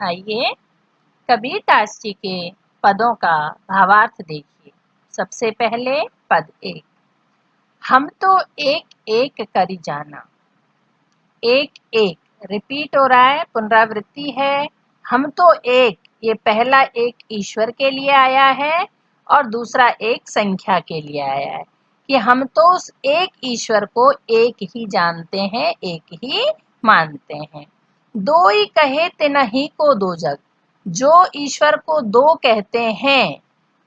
आइए कबीरदास जी के पदों का भावार्थ देखिए। सबसे पहले पद 1। हम तो एक एक करी जाना। एक एक रिपीट हो रहा है, पुनरावृत्ति है। हम तो एक, ये पहला एक ईश्वर के लिए आया है और दूसरा एक संख्या के लिए आया है कि हम तो उस एक ईश्वर को एक ही जानते हैं, एक ही मानते हैं। दो ही कहे तिनहि को दो जग। जो ईश्वर को दो कहते हैं,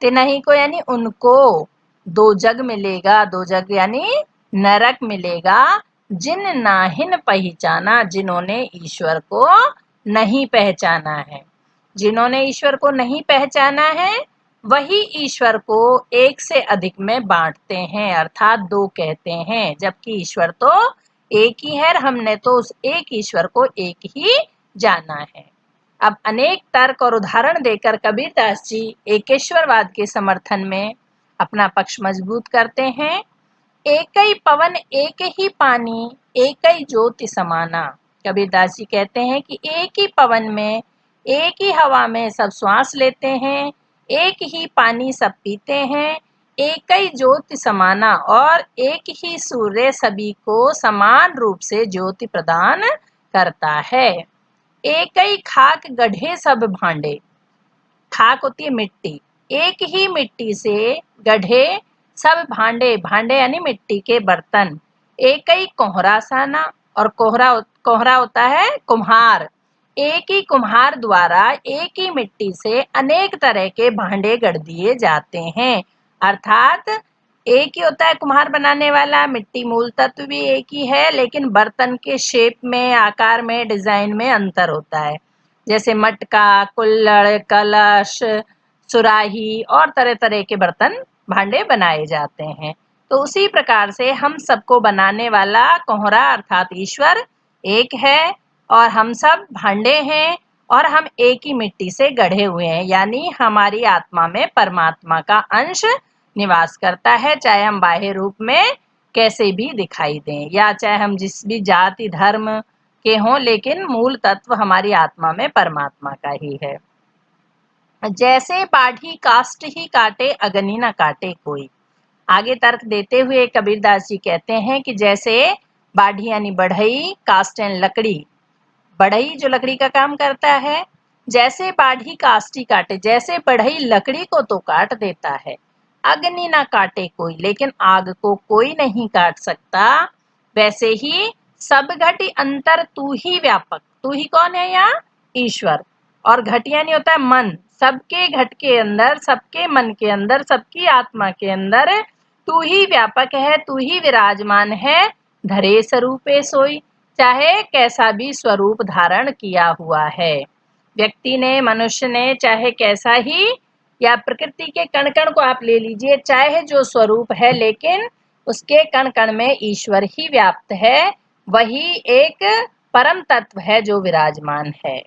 तिनहि को यानी उनको दो जग मिलेगा। दो जग यानी नरक मिलेगा। जिन नाहिन पहचाना, जिन्होंने ईश्वर को नहीं पहचाना है। जिन्होंने ईश्वर को नहीं पहचाना है वही ईश्वर को एक से अधिक में बांटते हैं, अर्थात दो कहते हैं, जबकि ईश्वर तो एक ही है। हमने तो उस एक ईश्वर को एक ही जाना है। अब अनेक तर्क और उदाहरण देकर कबीरदास जी एकेश्वरवाद के समर्थन में अपना पक्ष मजबूत करते हैं। एक ही पवन एक ही पानी एक ही ज्योति समाना। कबीरदास जी कहते हैं कि एक ही पवन में, एक ही हवा में सब श्वास लेते हैं, एक ही पानी सब पीते हैं, एक ही ज्योति समाना, और एक ही सूर्य सभी को समान रूप से ज्योति प्रदान करता है। एक ही खाक गढ़े सब भांडे। खाक होती है मिट्टी। एक ही मिट्टी से गढ़े सब भांडे, भांडे यानी मिट्टी के बर्तन। एक ही कोहरा साना, और कोहरा कोहरा होता है कुम्हार। एक ही कुम्हार द्वारा एक ही मिट्टी से अनेक तरह के भांडे गढ़ दिए जाते हैं। अर्थात एक ही होता है कुम्हार बनाने वाला, मिट्टी मूल तत्व भी एक ही है, लेकिन बर्तन के शेप में, आकार में, डिजाइन में अंतर होता है। जैसे मटका, कुल्हड़, कलश, सुराही और तरह तरह के बर्तन भांडे बनाए जाते हैं। तो उसी प्रकार से हम सबको बनाने वाला कोहरा अर्थात ईश्वर एक है, और हम सब भांडे हैं, और हम एक ही मिट्टी से गढ़े हुए हैं। यानी हमारी आत्मा में परमात्मा का अंश निवास करता है, चाहे हम बाह्य रूप में कैसे भी दिखाई दें, या चाहे हम जिस भी जाति धर्म के हों, लेकिन मूल तत्व हमारी आत्मा में परमात्मा का ही है। जैसे बाढ़ी काष्ठ ही काटे, अग्नि न काटे कोई। आगे तर्क देते हुए कबीरदास जी कहते हैं कि जैसे बाढ़ी यानी बढ़ई, काष्ठ यानी लकड़ी, बढ़ई जो लकड़ी का काम करता है, जैसे बाढ़ी काष्ठी काटे, जैसे बढ़ई लकड़ी को तो काट देता है, अग्नि ना काटे कोई, लेकिन आग को कोई नहीं काट सकता, वैसे ही सब घटी अंतर तू ही व्यापक। तू ही कौन है यहाँ? ईश्वर। और घटिया नहीं होता है मन। सबके घट के अंदर, सबके मन के अंदर, सबकी आत्मा के अंदर तू ही व्यापक है, तू ही विराजमान है। धरे स्वरूपे सोई, चाहे कैसा भी स्वरूप धारण किया हुआ है। व्यक्ति ने, मनुष्य ने चाहे कैसा ही, या प्रकृति के कण कण को आप ले लीजिए, चाहे जो स्वरूप है, लेकिन उसके कण कण में ईश्वर ही व्याप्त है। वही एक परम तत्व है जो विराजमान है।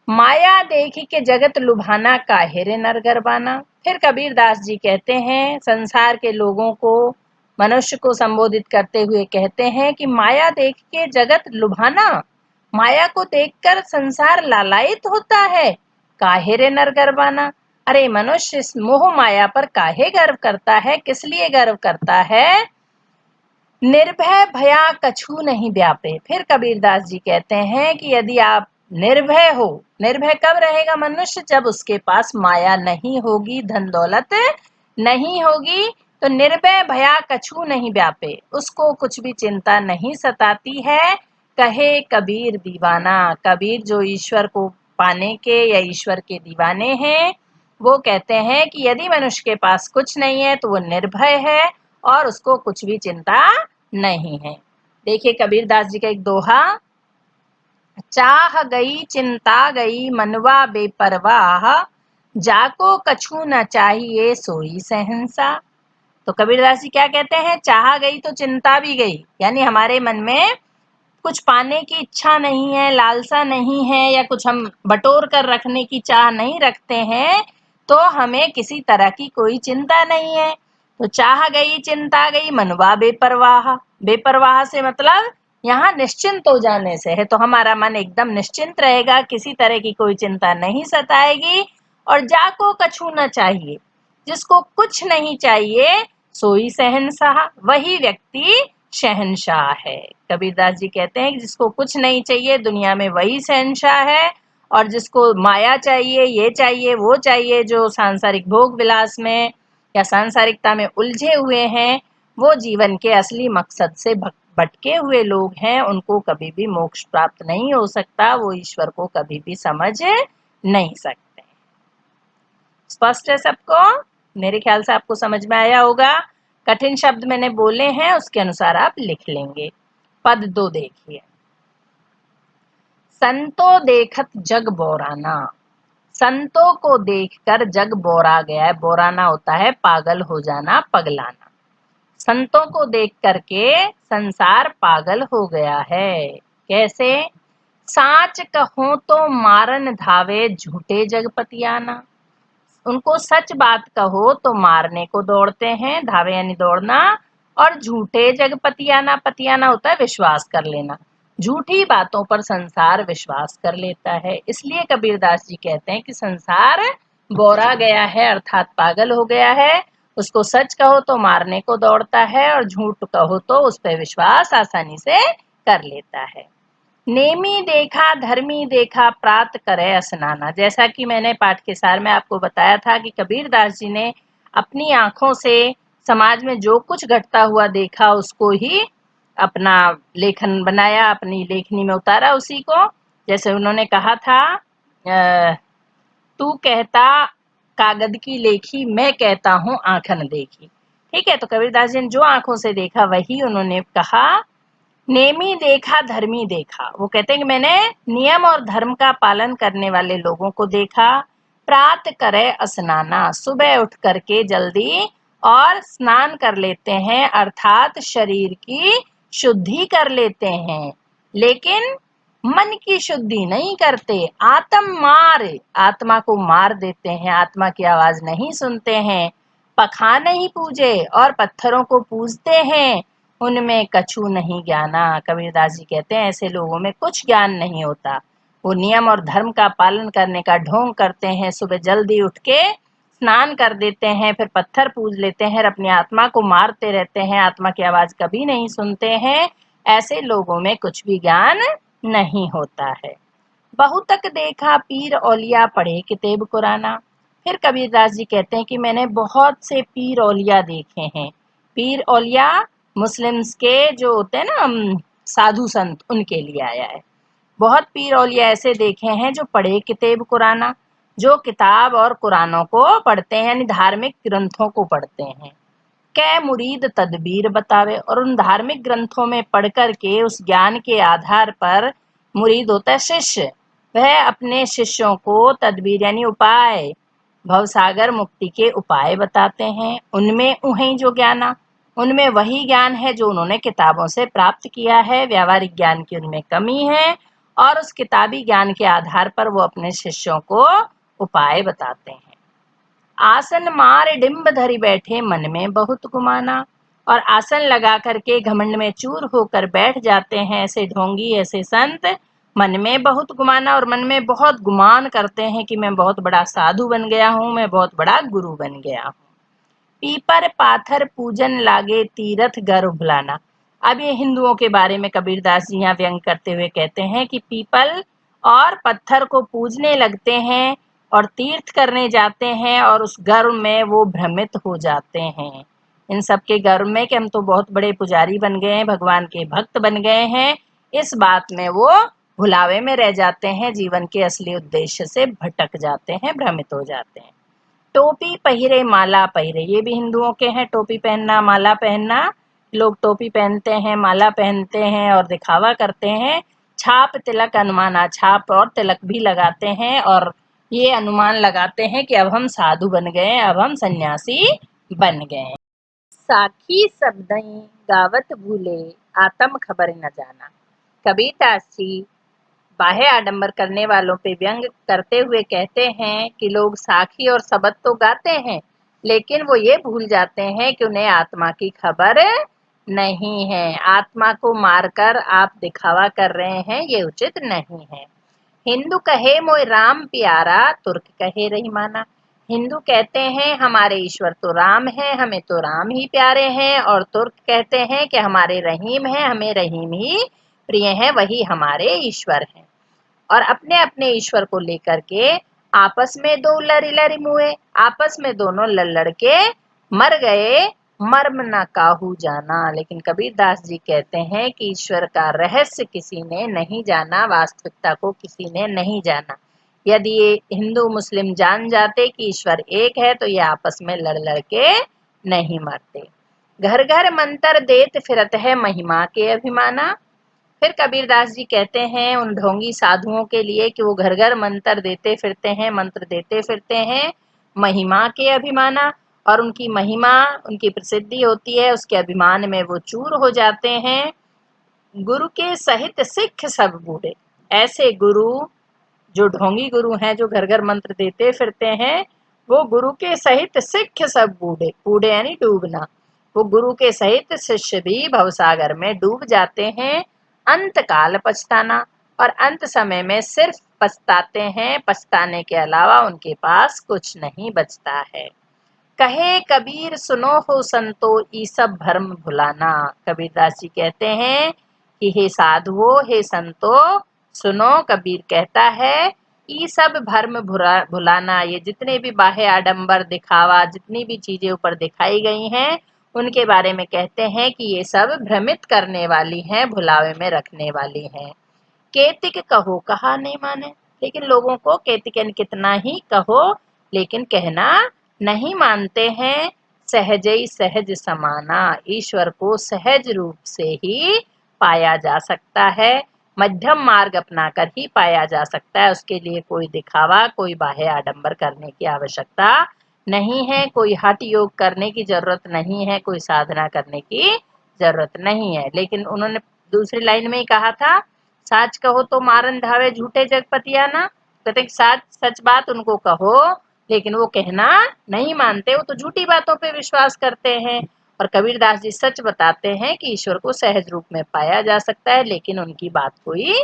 माया देखी के जगत लुभाना, काहे रे नर गरबाना। फिर कबीरदास जी कहते हैं, संसार के लोगों को, मनुष्य को संबोधित करते हुए कहते हैं कि माया देख के जगत लुभाना, माया को देखकर संसार लालायित होता है। काहे रे नर गरबाना, अरे मनुष्य इस मोह माया पर काहे गर्व करता है, किस लिए गर्व करता है? निर्भय भया कछु नहीं व्यापे। फिर कबीरदास जी कहते हैं कि यदि आप निर्भय हो, निर्भय कब रहेगा मनुष्य? जब उसके पास माया नहीं होगी, धन दौलत नहीं होगी, तो निर्भय भया कछु नहीं व्यापे, उसको कुछ भी चिंता नहीं सताती है। कहे कबीर दीवाना, कबीर जो ईश्वर को पाने के या ईश्वर के दीवाने हैं, वो कहते हैं कि यदि मनुष्य के पास कुछ नहीं है तो वो निर्भय है और उसको कुछ भी चिंता नहीं है। देखिए कबीरदास जी का एक दोहा, चाह गई चिंता गई मनवा बेपरवाह, जाको कछु न चाहिए सोई सहनसा। तो कबीरदास जी क्या कहते हैं? चाह गई तो चिंता भी गई, यानी हमारे मन में कुछ पाने की इच्छा नहीं है, लालसा नहीं है, या कुछ हम बटोर कर रखने की चाह नहीं रखते हैं, तो हमें किसी तरह की कोई चिंता नहीं है। तो चाह गई चिंता गई मनवा बेपरवाह। बेपरवाह से मतलब यहाँ निश्चिंत हो जाने से है, तो हमारा मन एकदम निश्चिंत रहेगा, किसी तरह की कोई चिंता नहीं सताएगी। और जाको कछु न चाहिए, जिसको कुछ नहीं चाहिए सोई शहंशाह, वही व्यक्ति शहंशाह है। कबीरदास जी कहते हैं कि जिसको कुछ नहीं चाहिए दुनिया में वही शहंशाह है, और जिसको माया चाहिए, ये चाहिए, वो चाहिए, जो सांसारिक भोग विलास में या सांसारिकता में उलझे हुए हैं, वो जीवन के असली मकसद से भटके हुए लोग हैं। उनको कभी भी मोक्ष प्राप्त नहीं हो सकता, वो ईश्वर को कभी भी समझ नहीं सकते। स्पष्ट है सबको? मेरे ख्याल से आपको समझ में आया होगा। कठिन शब्द मैंने बोले हैं, उसके अनुसार आप लिख लेंगे। पद 2 देखिए। संतो देखत जग बोराना, संतों को देखकर जग बोरा गया है। बोराना होता है पागल हो जाना, पगलाना। संतों को देख करके संसार पागल हो गया है। कैसे? साच कहो तो मारन धावे, झूठे जगपतियाना। उनको सच बात कहो तो मारने को दौड़ते हैं, धावे यानी दौड़ना। और झूठे जगपतियाना, पतियाना होता है विश्वास कर लेना। झूठी बातों पर संसार विश्वास कर लेता है। इसलिए कबीरदास जी कहते हैं कि संसार बोरा गया है, अर्थात पागल हो गया है। उसको सच कहो तो मारने को दौड़ता है, और झूठ कहो तो उस पर विश्वास आसानी से कर लेता है। नेमी देखा धर्मी देखा, प्रात करे स्नाना। जैसा कि मैंने पाठ के सार में आपको बताया था कि कबीरदास जी ने अपनी आंखों से समाज में जो कुछ घटता हुआ देखा, उसको ही अपना लेखन बनाया, अपनी लेखनी में उतारा उसी को। जैसे उन्होंने कहा था, तू कहता कागद की लेखी, मैं कहता हूँ आंखन देखी। ठीक है, तो कबीरदास जी ने जो आंखों से देखा वही उन्होंने कहा। नेमी देखा धर्मी देखा, वो कहते हैं कि मैंने नियम और धर्म का पालन करने वाले लोगों को देखा। प्रात करे स्नाना, सुबह उठ करके जल्दी और स्नान कर लेते हैं, अर्थात शरीर की शुद्धि कर लेते हैं, लेकिन मन की शुद्धि नहीं करते। आत्म मार, आत्मा को मार देते हैं, आत्मा की आवाज नहीं सुनते हैं। पखा नहीं पूजे और पत्थरों को पूजते हैं, उनमें कछु नहीं ज्ञाना। कबीरदास जी कहते हैं ऐसे लोगों में कुछ ज्ञान नहीं होता। वो नियम और धर्म का पालन करने का ढोंग करते हैं, सुबह जल्दी उठ के स्नान कर देते हैं, फिर पत्थर पूज लेते हैं, अपनी आत्मा को मारते रहते हैं, आत्मा की आवाज कभी नहीं सुनते हैं। ऐसे लोगों में कुछ भी ज्ञान नहीं होता है। बहुतक देखा पीर औलिया, पढ़े किताब कुराना। फिर कबीरदास जी कहते हैं कि मैंने बहुत से पीर औलिया देखे हैं। पीर औलिया मुस्लिम्स के जो होते हैं ना साधु संत, उनके लिए आया है। बहुत पीर औलिया ऐसे देखे हैं जो पढ़े किताब कुराना, जो किताब और कुरानों को पढ़ते हैं, यानी धार्मिक ग्रंथों को पढ़ते हैं। कै मुरीद तदबीर बतावे, और उन धार्मिक ग्रंथों में पढ़ कर के उस ज्ञान के आधार पर, मुरीद होता है शिष्य, वह अपने शिष्यों को तदबीर यानी उपाय, भवसागर मुक्ति के उपाय बताते हैं। उनमें उहें जो ज्ञाना, उनमें वही ज्ञान है जो उन्होंने किताबों से प्राप्त किया है। व्यावहारिक ज्ञान की उनमें कमी है, और उस किताबी ज्ञान के आधार पर वो अपने शिष्यों को उपाय बताते हैं। आसन मार डिम्ब धरी बैठे, मन में बहुत गुमाना। और आसन लगा करके घमंड में चूर होकर बैठ जाते हैं ऐसे ढोंगी, ऐसे संत। मन में बहुत गुमाना, और मन में बहुत गुमान करते हैं कि मैं बहुत बड़ा साधु बन गया हूँ, मैं बहुत बड़ा गुरु बन गया हूँ। पीपर पाथर पूजन लागे, तीरथ गर भुलाना। अब ये हिंदुओं के बारे में कबीरदास जी यहाँ व्यंग करते हुए कहते हैं कि पीपल और पत्थर को पूजने लगते हैं और तीर्थ करने जाते हैं, और उस गर्व में वो भ्रमित हो जाते हैं। इन सब के गर्व में कि हम तो बहुत बड़े पुजारी बन गए हैं, भगवान के भक्त बन गए हैं, इस बात में वो भुलावे में रह जाते हैं, जीवन के असली उद्देश्य से भटक जाते हैं, भ्रमित हो जाते हैं। टोपी पहिरे माला पहिरे, ये भी हिंदुओं के हैं, टोपी पहनना, माला पहनना। लोग टोपी पहनते हैं, माला पहनते हैं और दिखावा करते हैं। छाप तिलक अनुमाना, छाप और तिलक भी लगाते हैं, और ये अनुमान लगाते हैं कि अब हम साधु बन गए, अब हम सन्यासी बन गए। साखी शब्दई गावत भूले, आत्म खबर न जाना। कबीरदास जी बाह्य आडंबर करने वालों पे व्यंग करते हुए कहते हैं कि लोग साखी और शब्द तो गाते हैं, लेकिन वो ये भूल जाते हैं कि उन्हें आत्मा की खबर नहीं है। आत्मा को मारकर आप दिखावा कर रहे हैं, ये उचित नहीं है। हिंदू कहे मोय राम प्यारा, तुर्क कहे रहीमाना। हिंदू कहते हैं हमारे ईश्वर तो राम है, हमें तो राम ही प्यारे हैं, और तुर्क कहते हैं कि हमारे रहीम है, हमें रहीम ही प्रिय है, वही हमारे ईश्वर हैं। और अपने अपने ईश्वर को लेकर के आपस में दो लड़ी लड़ी मुए, आपस में दोनों लड़ लड़ के मर गए, मर्म न काहू जाना। लेकिन कबीरदास जी कहते हैं कि ईश्वर का रहस्य किसी ने नहीं जाना, वास्तविकता को किसी ने नहीं जाना। यदि ये हिंदू मुस्लिम जान जाते कि ईश्वर एक है तो ये आपस में लड़ लड़ के नहीं मरते। घर घर मंत्र देत फिरत है महिमा के अभिमाना। फिर कबीरदास जी कहते हैं उन ढोंगी साधुओं के लिए कि वो घर घर मंत्र देते फिरते हैं, मंत्र देते फिरते हैं महिमा के अभिमाना, और उनकी महिमा, उनकी प्रसिद्धि होती है, उसके अभिमान में वो चूर हो जाते हैं। गुरु के सहित सिख सब बूढ़े। ऐसे गुरु जो ढोंगी गुरु हैं, जो घर घर मंत्र देते फिरते हैं, वो गुरु के सहित सिख सब बूढ़े, बूढ़े यानी डूबना, वो गुरु के सहित शिष्य भी भवसागर में डूब जाते हैं। अंत काल पछताना, और अंत समय में सिर्फ पछताते हैं, पछताने के अलावा उनके पास कुछ नहीं बचता है। कहे कबीर सुनो हो संतो ई सब भ्रम भुलाना। कबीरदास जी कहते हैं कि हे साधुओ, हे संतो, सुनो, कबीर कहता है ई सब भ्रम भुलाना। ये जितने भी बाह्य आडंबर दिखावा, जितनी भी चीजें ऊपर दिखाई गई हैं, उनके बारे में कहते हैं कि ये सब भ्रमित करने वाली हैं, भुलावे में रखने वाली हैं। केतिक कहो कहा नहीं माने। लेकिन लोगों को केतिकन कितना ही कहो, लेकिन कहना नहीं मानते हैं। सहजई सहज समाना, ईश्वर को सहज रूप से ही पाया जा सकता है, मध्यम मार्ग अपनाकर ही पाया जा सकता है। उसके लिए कोई दिखावा, कोई बाह्य आडंबर करने की आवश्यकता नहीं है, कोई हठ योग करने की जरूरत नहीं है, कोई साधना करने की जरूरत नहीं है। लेकिन उन्होंने दूसरी लाइन में ही कहा था, साच कहो तो मारन धावे झूठे जगपतियाना। कहते साच सच बात उनको कहो, लेकिन वो कहना नहीं मानते, वो तो झूठी बातों पे विश्वास करते हैं। और कबीरदास जी सच बताते हैं कि ईश्वर को सहज रूप में पाया जा सकता है, लेकिन उनकी बात कोई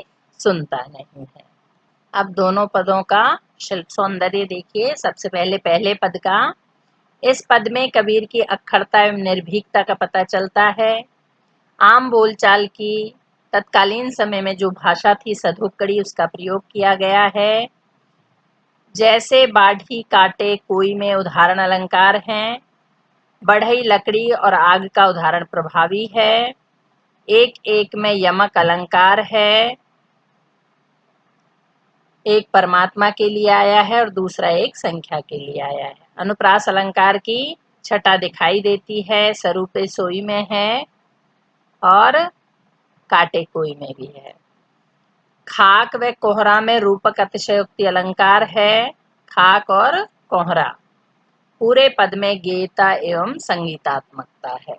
सुनता नहीं है। अब दोनों पदों का शिल्प सौंदर्य देखिए। सबसे पहले पहले पद का, इस पद में कबीर की अक्षरता एवं निर्भीकता का पता चलता है। आम बोलचाल की तत्कालीन समय में जो भाषा थी सधुक्कड़ी, उसका प्रयोग किया गया है। जैसे बाढ़ी काटे कोई में उदाहरण अलंकार हैं, बढ़ई लकड़ी और आग का उदाहरण प्रभावी है। एक एक में यमक अलंकार है, एक परमात्मा के लिए आया है और दूसरा एक संख्या के लिए आया है। अनुप्रास अलंकार की छटा दिखाई देती है, स्वरूपे सोई में है और काटे कोई में भी है। खाक व कोहरा में रूपक अतिशयोक्ति अलंकार है, खाक और कोहरा। पूरे पद में गेयता एवं संगीतात्मकता है।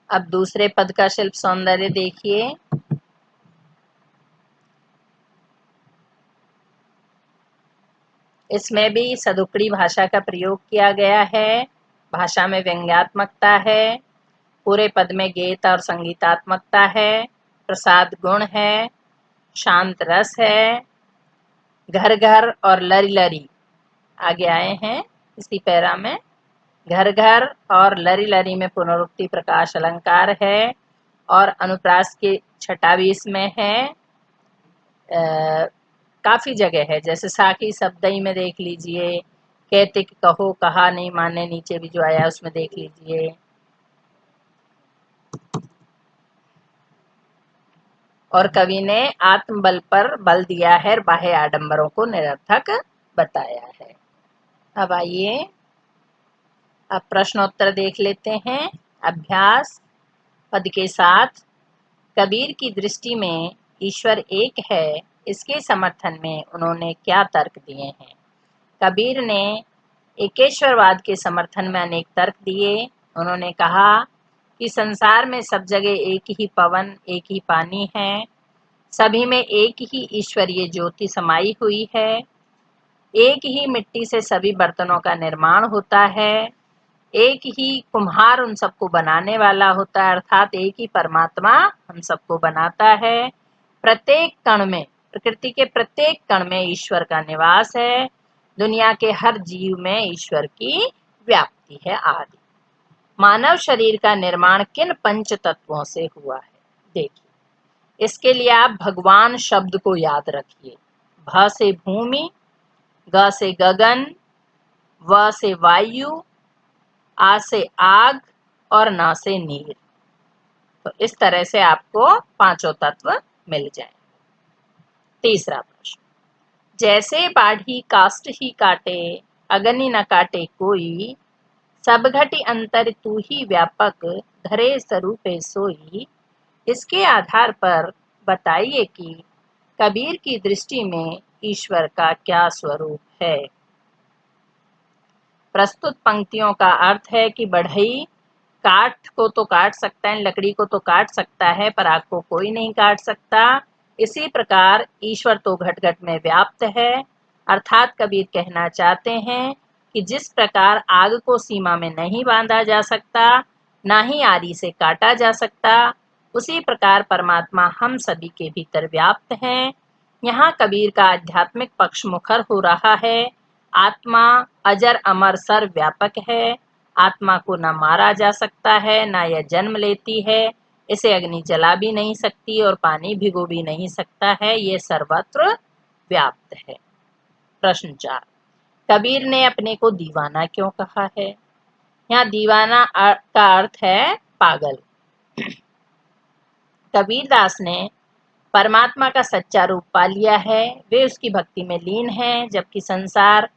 अब दूसरे पद का शिल्प सौंदर्य देखिए। इसमें भी सदुक्कड़ी भाषा का प्रयोग किया गया है, भाषा में व्यंग्यात्मकता है, पूरे पद में गेयता और संगीतात्मकता है, प्रसाद गुण है, शांत रस है, घर घर और लरी लरी आगे आए हैं इसी पैरा में। घर घर और लरी लरी में पुनरुक्ति प्रकाश अलंकार है, और अनुप्रास की छटा भी इसमें है। काफी जगह है, जैसे साकी शब्दई में देख लीजिए, कैतिक कहो कहा नहीं माने नीचे भी जो आया उसमें देख लीजिए। और कवि ने आत्मबल पर बल दिया है, बाह्य आडंबरों को निरर्थक बताया है। अब आइए अब प्रश्नोत्तर देख लेते हैं। अभ्यास पद के साथ, कबीर की दृष्टि में ईश्वर एक है, इसके समर्थन में उन्होंने क्या तर्क दिए हैं। कबीर ने एकेश्वरवाद के समर्थन में अनेक तर्क दिए। उन्होंने कहा कि संसार में सब जगह एक ही पवन, एक ही पानी है, सभी में एक ही ईश्वरीय ज्योति समाई हुई है, एक ही मिट्टी से सभी बर्तनों का निर्माण होता है, एक ही कुम्हार उन सबको बनाने वाला होता है, अर्थात एक ही परमात्मा हम सबको बनाता है। प्रत्येक कण में, प्रकृति के प्रत्येक कण में ईश्वर का निवास है। दुनिया के हर जीव में ईश्वर की व्याप्ति है आदि। मानव शरीर का निर्माण किन पंच तत्वों से हुआ है? देखिए, इसके लिए आप भगवान शब्द को याद रखिए। भ से भूमि, ग से गगन, व से वायु, आ से आग और न से नीर। तो इस तरह से आपको पांचों तत्व मिल जाए। तीसरा प्रश्न, जैसे बाढ़ी काष्ठ ही काटे, अगनि न काटे कोई, सब घटी अंतर तू ही व्यापक, धरे स्वरूपे सोई। इसके आधार पर बताइए कि कबीर की दृष्टि में ईश्वर का क्या स्वरूप है। प्रस्तुत पंक्तियों का अर्थ है कि बढ़ई काठ को तो काट सकता है, लकड़ी को तो काट सकता है, पर आग को कोई नहीं काट सकता। इसी प्रकार ईश्वर तो घट घट में व्याप्त है। अर्थात कबीर कहना चाहते हैं कि जिस प्रकार आग को सीमा में नहीं बांधा जा सकता, ना ही आरी से काटा जा सकता, उसी प्रकार परमात्मा हम सभी के भीतर व्याप्त है। यहाँ कबीर का आध्यात्मिक पक्ष मुखर हो रहा है। आत्मा अजर अमर सर्वव्यापक है। आत्मा को न मारा जा सकता है, न यह जन्म लेती है। इसे अग्नि जला भी नहीं सकती और पानी भिगो भी नहीं सकता है। ये सर्वत्र व्याप्त है। प्रश्न 4, कबीर ने अपने को दीवाना क्यों कहा है? यहाँ दीवाना का अर्थ है पागल। कबीर दास ने परमात्मा का सच्चा रूप पा लिया है। वे उसकी भक्ति में लीन हैं, जबकि संसार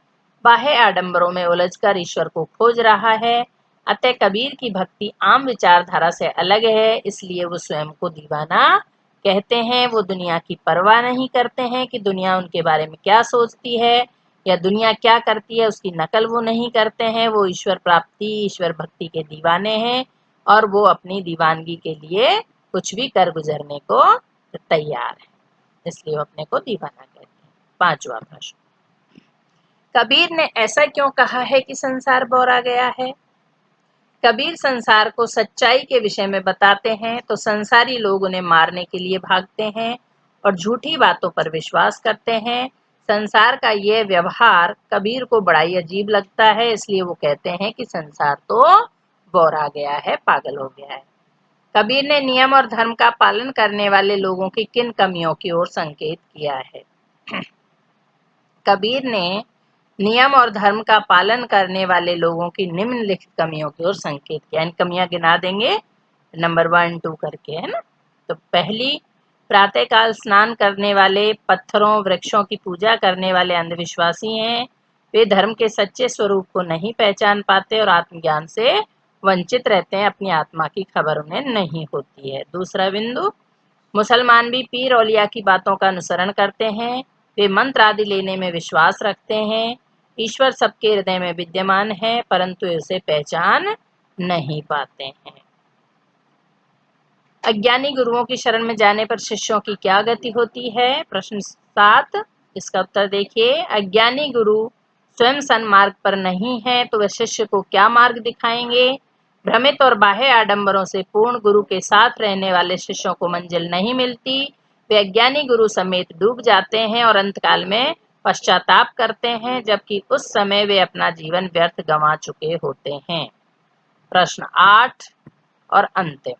बाह्य आडंबरों में उलझकर ईश्वर को खोज रहा है। अतः कबीर की भक्ति आम विचारधारा से अलग है, इसलिए वो स्वयं को दीवाना कहते हैं। वो दुनिया की परवाह नहीं करते हैं कि दुनिया उनके बारे में क्या सोचती है या दुनिया क्या करती है, उसकी नकल वो नहीं करते हैं। वो ईश्वर प्राप्ति, ईश्वर भक्ति के दीवाने हैं और वो अपनी दीवानगी के लिए कुछ भी कर गुजरने को तैयार है, इसलिए वो अपने को दीवाना कहते हैं। पांचवा प्रश्न, कबीर ने ऐसा क्यों कहा है कि संसार बोरा गया है? कबीर संसार को सच्चाई के विषय में बताते हैं तो संसारी लोग उन्हें मारने के लिए भागते हैं और झूठी बातों पर विश्वास करते हैं। संसार का यह व्यवहार कबीर को बड़ा ही अजीब लगता है, इसलिए वो कहते हैं कि संसार तो बोरा गया है, पागल हो गया है। कबीर ने नियम और धर्म का पालन करने वाले लोगों की किन कमियों की ओर संकेत किया है? कबीर ने नियम और धर्म का पालन करने वाले लोगों की निम्नलिखित कमियों की ओर संकेत किया। इन कमियां गिना देंगे नंबर 1, 2 करके, है ना। तो पहली, प्रातःकाल स्नान करने वाले, पत्थरों वृक्षों की पूजा करने वाले अंधविश्वासी हैं। वे धर्म के सच्चे स्वरूप को नहीं पहचान पाते और आत्मज्ञान से वंचित रहते हैं। अपनी आत्मा की खबर उन्हें नहीं होती है। दूसरा बिंदु, मुसलमान भी पीर औलिया की बातों का अनुसरण करते हैं। वे मंत्र आदि लेने में विश्वास रखते हैं। ईश्वर सबके हृदय में विद्यमान है, परंतु उसे पहचान नहीं पाते हैं। अज्ञानी गुरुओं की शरण में जाने पर शिष्यों की क्या गति होती है? प्रश्न 7, इसका उत्तर देखिए। अज्ञानी गुरु स्वयं सन्मार्ग पर नहीं है तो वह शिष्य को क्या मार्ग दिखाएंगे? भ्रमित और बाह्य आडंबरों से पूर्ण गुरु के साथ रहने वाले शिष्यों को मंजिल नहीं मिलती। वे अज्ञानी गुरु समेत डूब जाते हैं और अंतकाल में पश्चाताप करते हैं, जबकि उस समय वे अपना जीवन व्यर्थ गंवा चुके होते हैं। प्रश्न 8 और अंतिम,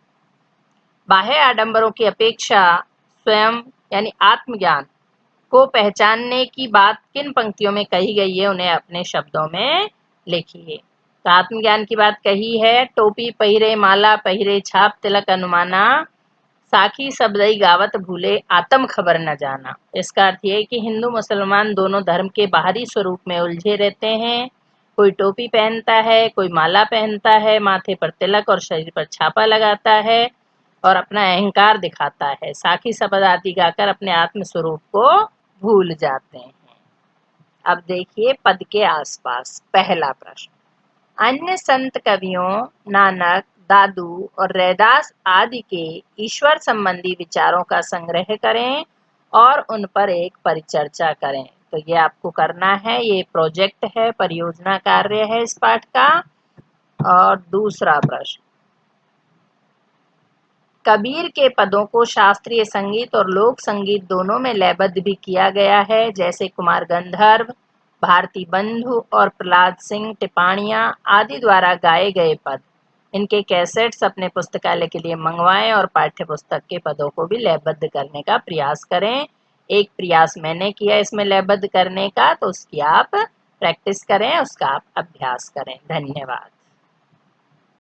बाह्य आडंबरों की अपेक्षा स्वयं यानी आत्मज्ञान को पहचानने की बात किन पंक्तियों में कही गई है, उन्हें अपने शब्दों में लिखिए। तो आत्मज्ञान की बात कही है, टोपी पहिरे माला पहिरे छाप तिलक अनुमाना, साखी सबदई गावत भूले आत्म खबर न जाना। इसका अर्थ ये है कि हिंदू मुसलमान दोनों धर्म के बाहरी स्वरूप में उलझे रहते हैं। कोई टोपी पहनता है, कोई माला पहनता है, माथे पर तिलक और शरीर पर छापा लगाता है और अपना अहंकार दिखाता है। साखी शब्द आदि गाकर अपने आत्म स्वरूप को भूल जाते हैं। अब देखिए पद के आसपास पहला प्रश्न, अन्य संत कवियों नानक, दादू और रैदास आदि के ईश्वर संबंधी विचारों का संग्रह करें और उन पर एक परिचर्चा करें। तो ये आपको करना है, ये प्रोजेक्ट है, परियोजना कार्य है इस पाठ का। और दूसरा प्रश्न, कबीर के पदों को शास्त्रीय संगीत और लोक संगीत दोनों में लयबद्ध भी किया गया है, जैसे कुमार गंधर्व, भारती बंधु और प्रहलाद सिंह टिपाणियां आदि द्वारा गाए गए पद। इनके कैसेट्स अपने पुस्तकालय के लिए मंगवाएं और पाठ्य पुस्तक के पदों को भी लयबद्ध करने का प्रयास करें। एक प्रयास मैंने किया इसमें लयबद्ध करने का, तो उसकी आप प्रैक्टिस करें, उसका आप अभ्यास करें। धन्यवाद।